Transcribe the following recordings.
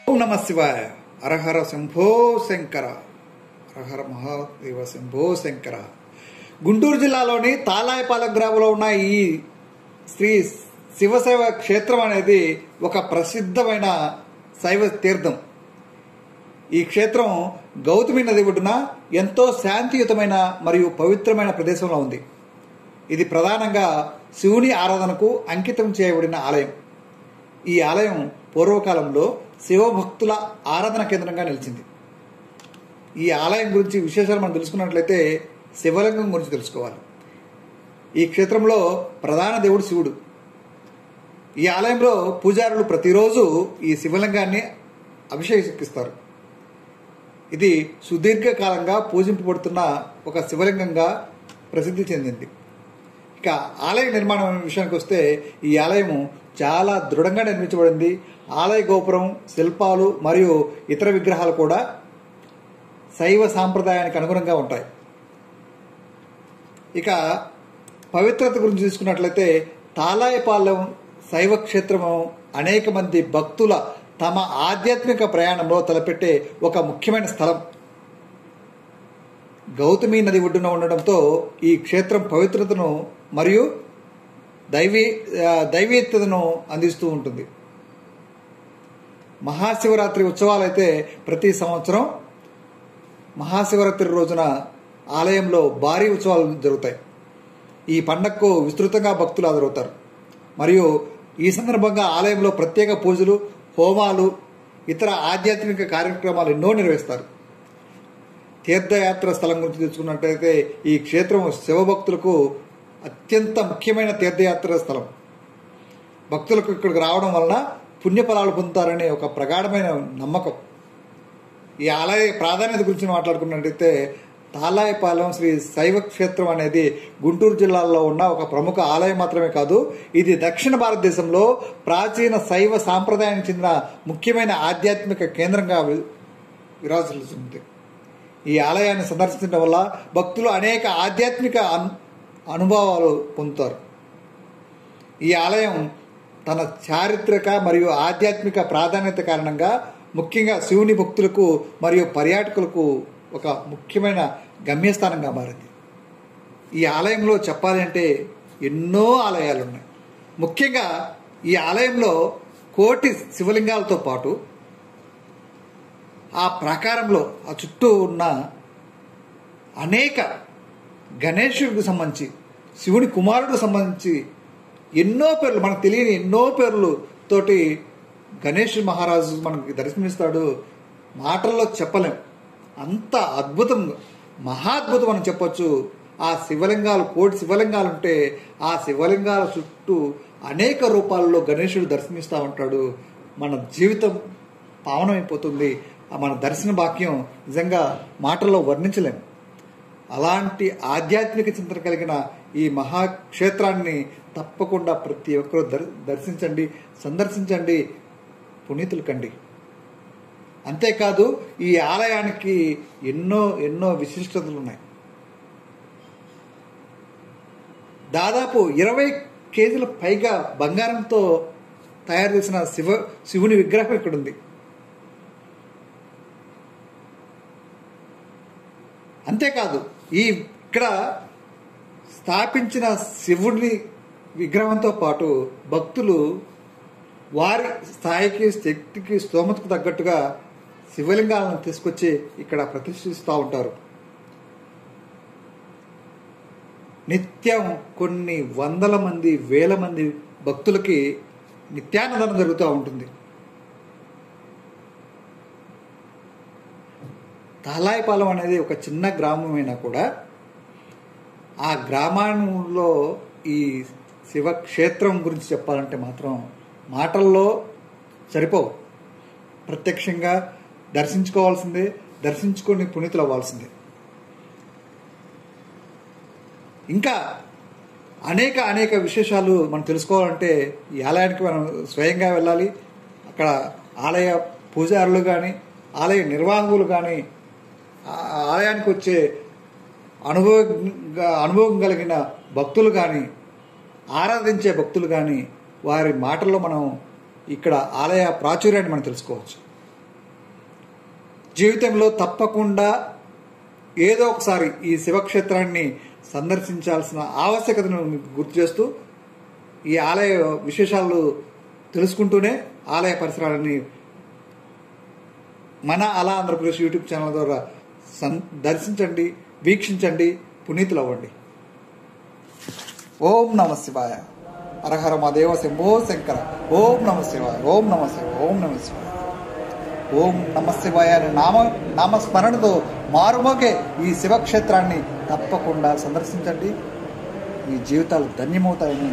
ఓం నమ శివాయ. హరహర శంభో శంకర, హరహర మహాదేవ శంభో శంకర. గుంటూరు జిల్లాలోని తాలాయపాలెం గ్రామంలో ఉన్న ఈ శ్రీ శివశైవ క్షేత్రం అనేది ఒక ప్రసిద్ధమైన శైవ తీర్థం. ఈ క్షేత్రం గౌతమి నది ఒడ్డున ఎంతో శాంతియుతమైన మరియు పవిత్రమైన ప్రదేశంలో ఉంది. ఇది ప్రధానంగా శివుని ఆరాధనకు అంకితం చేయబడిన ఆలయం. ఈ ఆలయం పూర్వకాలంలో శివభక్తుల ఆరాధన కేంద్రంగా నిలిచింది. ఈ ఆలయం గురించి విశేషాలు మనం తెలుసుకున్నట్లయితే శివలింగం గురించి తెలుసుకోవాలి. ఈ క్షేత్రంలో ప్రధాన దేవుడు శివుడు. ఈ ఆలయంలో పూజారులు ప్రతిరోజు ఈ శివలింగాన్ని అభిషేకిస్తారు. ఇది సుదీర్ఘకాలంగా పూజింపబడుతున్న ఒక శివలింగంగా ప్రసిద్ధి చెందింది. ఇక ఆలయ నిర్మాణం విషయానికి వస్తే ఈ ఆలయం చాలా దృఢంగా నిర్మించబడింది. ఆలయ గోపురం, శిల్పాలు మరియు ఇతర విగ్రహాలు కూడా శైవ సాంప్రదాయానికి అనుగుణంగా ఉంటాయి. ఇక పవిత్రత గురించి తీసుకున్నట్లయితే తాలాయపాలెం శైవ క్షేత్రము అనేక మంది భక్తుల తమ ఆధ్యాత్మిక ప్రయాణంలో తలపెట్టే ఒక ముఖ్యమైన స్థలం. గౌతమి నది ఒడ్డున ఉండడంతో ఈ క్షేత్రం పవిత్రతను మరియు దైవీయతను అందిస్తూ ఉంటుంది. మహాశివరాత్రి ఉత్సవాలైతే ప్రతి సంవత్సరం మహాశివరాత్రి రోజున ఆలయంలో భారీ ఉత్సవాలు జరుగుతాయి. ఈ పండగకు విస్తృతంగా భక్తులు హాజరవుతారు. మరియు ఈ సందర్భంగా ఆలయంలో ప్రత్యేక పూజలు, హోమాలు, ఇతర ఆధ్యాత్మిక కార్యక్రమాలు ఎన్నో నిర్వహిస్తారు. తీర్థయాత్ర స్థలం గురించి తెలుసుకున్నట్లయితే ఈ క్షేత్రం శివభక్తులకు అత్యంత ముఖ్యమైన తీర్థయాత్ర స్థలం. భక్తులకు ఇక్కడికి రావడం వలన పుణ్యఫలాలు పొందుతారనే ఒక ప్రగాఢమైన నమ్మకం. ఈ ఆలయ ప్రాధాన్యత గురించి మాట్లాడుకున్నట్లయితే తాలాయపాలెం శ్రీ శైవ క్షేత్రం అనేది గుంటూరు జిల్లాలో ఉన్న ఒక ప్రముఖ ఆలయం మాత్రమే కాదు, ఇది దక్షిణ భారతదేశంలో ప్రాచీన శైవ సాంప్రదాయానికి చెందిన ముఖ్యమైన ఆధ్యాత్మిక కేంద్రంగా విరాజిల్లుతుంది. ఈ ఆలయాన్ని సందర్శించడం వల్ల భక్తులు అనేక ఆధ్యాత్మిక అనుభవాలు పొందుతారు. ఈ ఆలయం తన చారిత్రక మరియు ఆధ్యాత్మిక ప్రాధాన్యత కారణంగా ముఖ్యంగా శివుని భక్తులకు మరియు పర్యాటకులకు ఒక ముఖ్యమైన గమ్యస్థానంగా మారింది. ఈ ఆలయంలో చెప్పాలి అంటే ఎన్నో ఆలయాలు ఉన్నాయి. ముఖ్యంగా ఈ ఆలయంలో కోటి శివలింగాలతో పాటు ఆ ప్రాకారంలో ఆ చుట్టూ ఉన్న అనేక గణేశుడికి సంబంధించి, శివుని కుమారుడికి సంబంధించి ఎన్నో పేర్లు, మనకు తెలియని ఎన్నో పేర్లు తోటి గణేష్ మహారాజు మనకి దర్శనమిస్తాడు. మాటల్లో చెప్పలేం, అంత అద్భుతం, మహాద్భుతం అని చెప్పొచ్చు. ఆ శివలింగాలు, కోటి శివలింగాలు ఉంటే ఆ శివలింగాల చుట్టూ అనేక రూపాల్లో గణేశుడు దర్శనమిస్తూ ఉంటాడు. మన జీవితం పావనమైపోతుంది. మన దర్శన భాగ్యం నిజంగా మాటల్లో వర్ణించలేం. అలాంటి ఆధ్యాత్మిక చింతన కలిగిన ఈ మహాక్షేత్రాన్ని తప్పకుండా ప్రతి ఒక్కరూ దర్శించండి, సందర్శించండి, పునీతులు కండి. అంతేకాదు ఈ ఆలయానికి ఎన్నో ఎన్నో విశిష్టతలు ఉన్నాయి. దాదాపు 20 కేజీల పైగా బంగారంతో తయారు చేసిన శివుని విగ్రహం ఇక్కడ ఉంది. అంతేకాదు ఇక్కడ స్థాపించిన శివుని విగ్రహంతో పాటు భక్తులు వారి స్థాయికి, శక్తికి, స్తోమతకు తగ్గట్టుగా శివలింగాలను తీసుకొచ్చి ఇక్కడ ప్రతిష్ఠిస్తూ ఉంటారు. నిత్యం కొన్ని వందల మంది, వేల మంది భక్తులకి నిత్యాన్నదానం జరుగుతూ ఉంటుంది. తాలాయపాలెం అనేది ఒక చిన్న గ్రామమైనా కూడా ఆ గ్రామంలో ఈ శివక్షేత్రం గురించి చెప్పాలంటే మాత్రం మాటల్లో సరిపోవు. ప్రత్యక్షంగా దర్శించుకోవాల్సిందే, దర్శించుకొని పునీతులు అవ్వాల్సిందే. ఇంకా అనేక విశేషాలు మనం తెలుసుకోవాలంటే ఈ ఆలయానికి మనం స్వయంగా వెళ్ళాలి. అక్కడ ఆలయ పూజారులు కానీ, ఆలయ నిర్వాహకులు కానీ, ఆలయానికి వచ్చే అనుభవం కలిగిన భక్తులు కానీ, ఆరాధించే భక్తులు కానీ వారి మాటల్లో మనం ఇక్కడ ఆలయ ప్రాచుర్యాన్ని మనం తెలుసుకోవచ్చు. జీవితంలో తప్పకుండా ఏదో ఒకసారి ఈ శివక్షేత్రాన్ని సందర్శించాల్సిన ఆవశ్యకతను మీకు గుర్తు చేస్తూ ఈ ఆలయ విశేషాలు తెలుసుకుంటూనే ఆలయ పరిసరాలని మన అలా ఆంధ్రప్రదేశ్ యూట్యూబ్ ఛానల్ ద్వారా దర్శించండి, వీక్షించండి, పునీతులు అవ్వండి. ఓం నమ శివాయ. హరహర మదేవ శంభో శంకర. ఓం నమ శివాయ. ఓం నమ శివాయ. ఓం నమ శివాయ. ఓం నమ శివాయ అనే నామస్మరణతో మారుమోగే ఈ శివక్షేత్రాన్ని తప్పకుండా సందర్శించండి. మీ జీవితాలు ధన్యమవుతాయని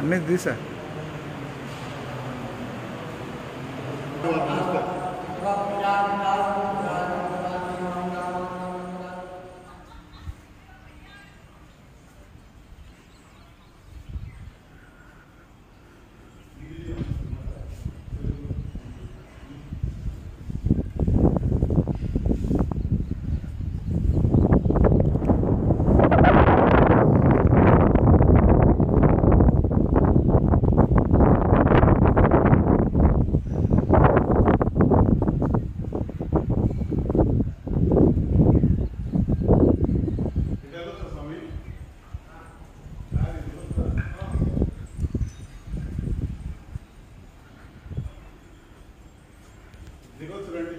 అన్నీ తీసా. దిగొచ్చు రండి,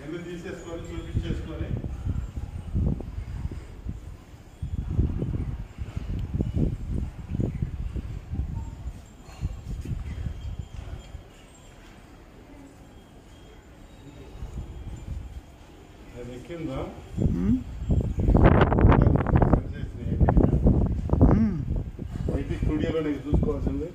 ఎన్ని తీసేసుకొని చూపించేసుకొని అది ఎక్కిందా అయితే స్టూడియోలో నీకు చూసుకోవాల్సింది.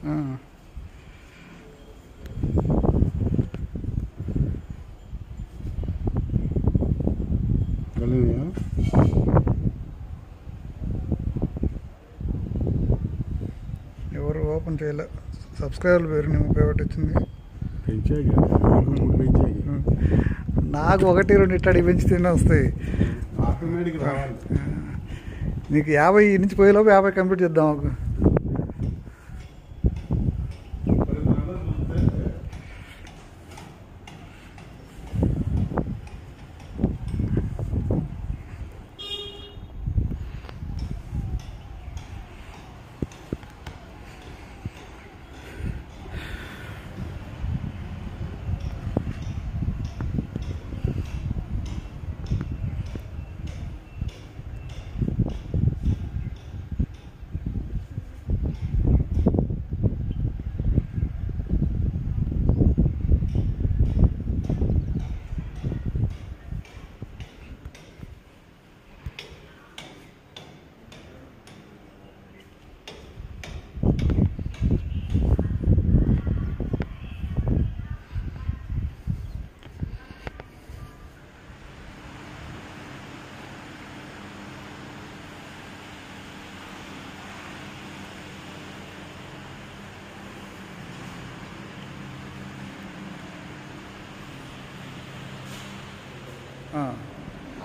ఎవరు ఓపెన్ చేయలే. సబ్స్క్రైబర్లు పేరు 31 వచ్చింది. నాకు 1, 2 ఇట్టాడి పెంచితేనే వస్తాయి. ఆటోమేటిక్ రావాలి. నీకు 50 నుంచి పోయేలోపు 50 కంప్లీట్ చేద్దాం. ఒక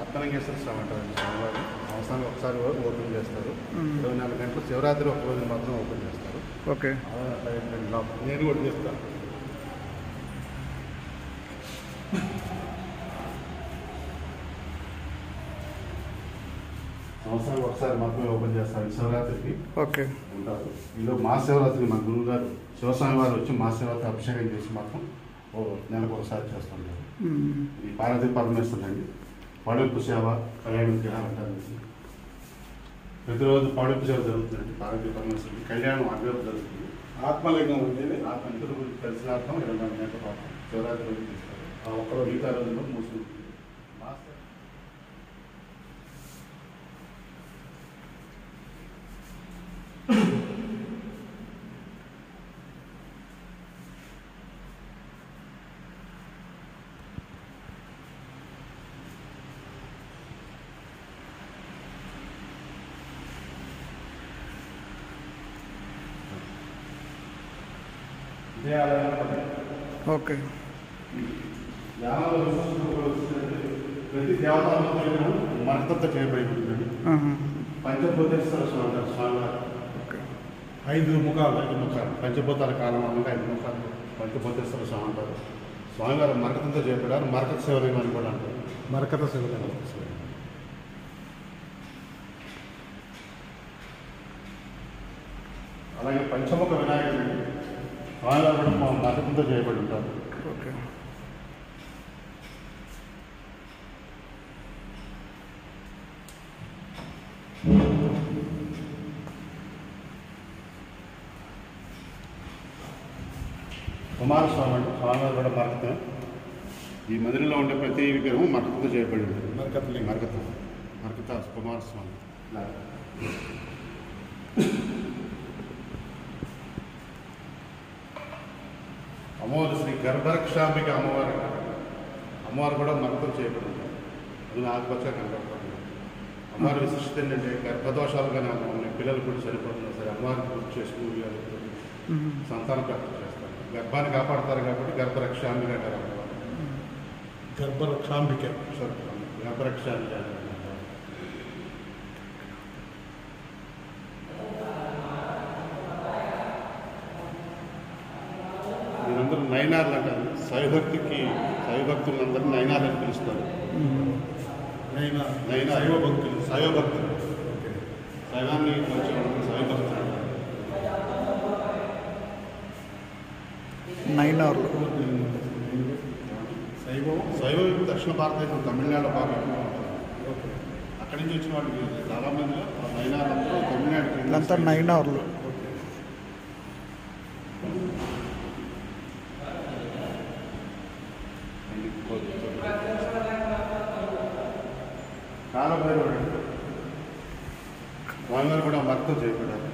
అత్తనంగేశ్వర స్వామి అంటారు స్వామివారు. సంవత్సరానికి ఒకసారి ఓపెన్ చేస్తారు. 24 గంటలు శివరాత్రి ఒక రోజు మాత్రం ఓపెన్ చేస్తారు. ఓకే, నేను కూడా చేస్తాను. సంవత్సరానికి ఒకసారి మాత్రమే ఓపెన్ చేస్తారు శివరాత్రికి. ఓకే, ఉంటారు. ఈలో మహాశివరాత్రి మా గురువు గారు శివస్వామి వారు వచ్చి మహాశివరాత్రి అభిషేకం చేసి మాత్రం నెలకు ఒకసారి చేస్తుంటారు. ఈ పార్వతీ పరమేశ్వరుడు అండి. పడెంపు సేవ కళ్యాణం చేయాలంటారు. ప్రతిరోజు పడెంపు సేవ జరుగుతుందండి. పార్వతీ పరమేశ్వరుడు కళ్యాణం అడ్వేపు జరుగుతుంది. ఆత్మలింగం ఉండేది. ఆత్మ ఇద్దరు కలిసినార్థం 24 గంటల పాటు శివరాత్రి రోజు తీస్తారు. ఆ ఒక్కరోజు మిగతా రోజుల్లో మూసుకుంటుంది. ఓకే. ప్రతి దేవతాత్మకమైన మరకత చేయబడి ఉంటుంది. పంచభూతేశ్వర స్వామి అంటారు స్వామివారు. 5 ముఖాలు పంచభూతాల కాలం అనగా 5 ముఖాలు పంచభూతేశ్వర స్వామి అంటారు. స్వామివారు మరకతంతో చేయబడ్డారు. మరకత శివలింగం అని కూడా అంటారు. మరకత శివలింగం. అలాగే పంచముఖ వినాయకుడు స్వామివారు కూడా మరకతంతో చేయబడి ఉంటారు. ఓకే. కుమారస్వామి అంటే స్వామివారు కూడా మరకతం. ఈ మందిరంలో ఉండే ప్రతి విగ్రహం మరకతంతో చేయబడి ఉంటుంది. మరకత కుమారస్వామి. అమ్మవారు శ్రీ గర్భరక్షాంబిక అమ్మవారు కూడా మరణం చేయబడింది. అది ఆకుపచ్చగా కనబడుతుంది. అమ్మవారి విశిష్టత ఏంటంటే గర్భదోషాలు కానీ ఉన్నాయి, పిల్లలు కూడా చనిపోతున్నారు సరే అమ్మవారిని పూర్తి చేసుకుని సంతాన ప్రాప్తి చేస్తారు. గర్భాన్ని కాపాడతారు కాబట్టి గర్భరక్షాంబిక అంటారు. గర్భరక్షాంబిక గర్భరక్షాంబిక మీరందరూ నయనార్లు అంటారు. శైవభక్తులందరూ నయనార్లు అని పిలుస్తారు. శైవభక్తులు శైవాన్ని శైవభక్తులు నైనార్లు. శైవం దక్షిణ భారతదేశం తమిళనాడు బాగా అక్కడి నుంచి వచ్చిన వాళ్ళకి చాలామంది నయనార్లందరూ తమిళనాడుకి అంతా నైనార్లు. కాలభైరవుడు స్వామివారు కూడా మర్తం చేయబడ్డారు.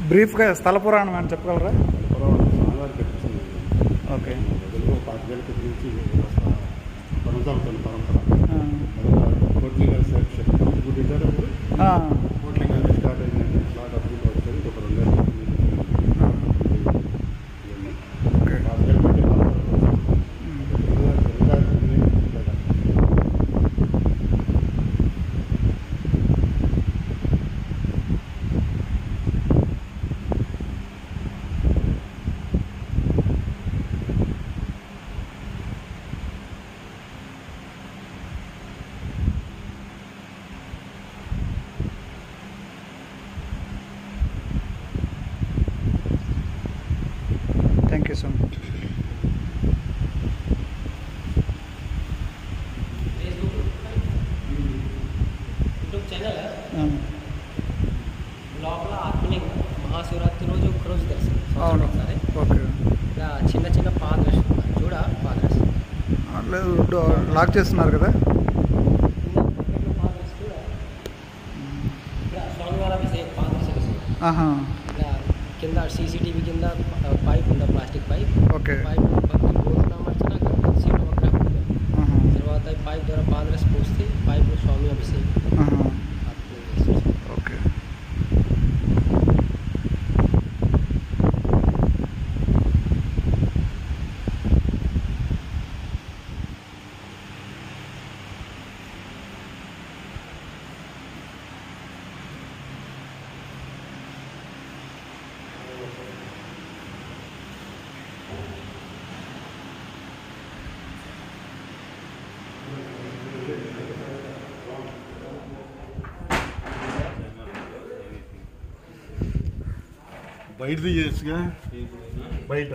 బ్రీఫ్గా స్థల పురాణం అని చెప్పగలరా? ఓకే. పాతికేళ్ళ గురించి కొనసాగుతుంది పరంపర. కోట్లింగాల గుడి కోట్లింగాలు స్టార్ట్ అయిందంటే స్లాట్ అప్పుడు వచ్చేది ఒక 2 ఏళ్ళు. Thank you so much. YouTube channel లోపల ఆత్మలింగ మహాశివరాత్రి రోజు ఒక్కరోజు దర్శనం. అవును. ఓకే. ఇలా చిన్న చిన్న పాదరస్ చూడ పాదరస్ లేదు, లాక్ చేస్తున్నారు కదా. పాదరస్ చూడ ఇలా స్వామివారి అభిషేక్ పాదరస్ ఇలా కింద సీసీటీవీ కింద పైప్ ఉందా, ప్లాస్టిక్ పైప్. ఓకే. పైప్ భక్తులు గోధునామర్చన గణపతి శివ నవగ్రహ పూజ తర్వాత ఈ పైప్ ద్వారా పాదరస్ పోస్తే పైప్ స్వామి అభిషేక్. ఓకే. బయటది చేసుగా బయట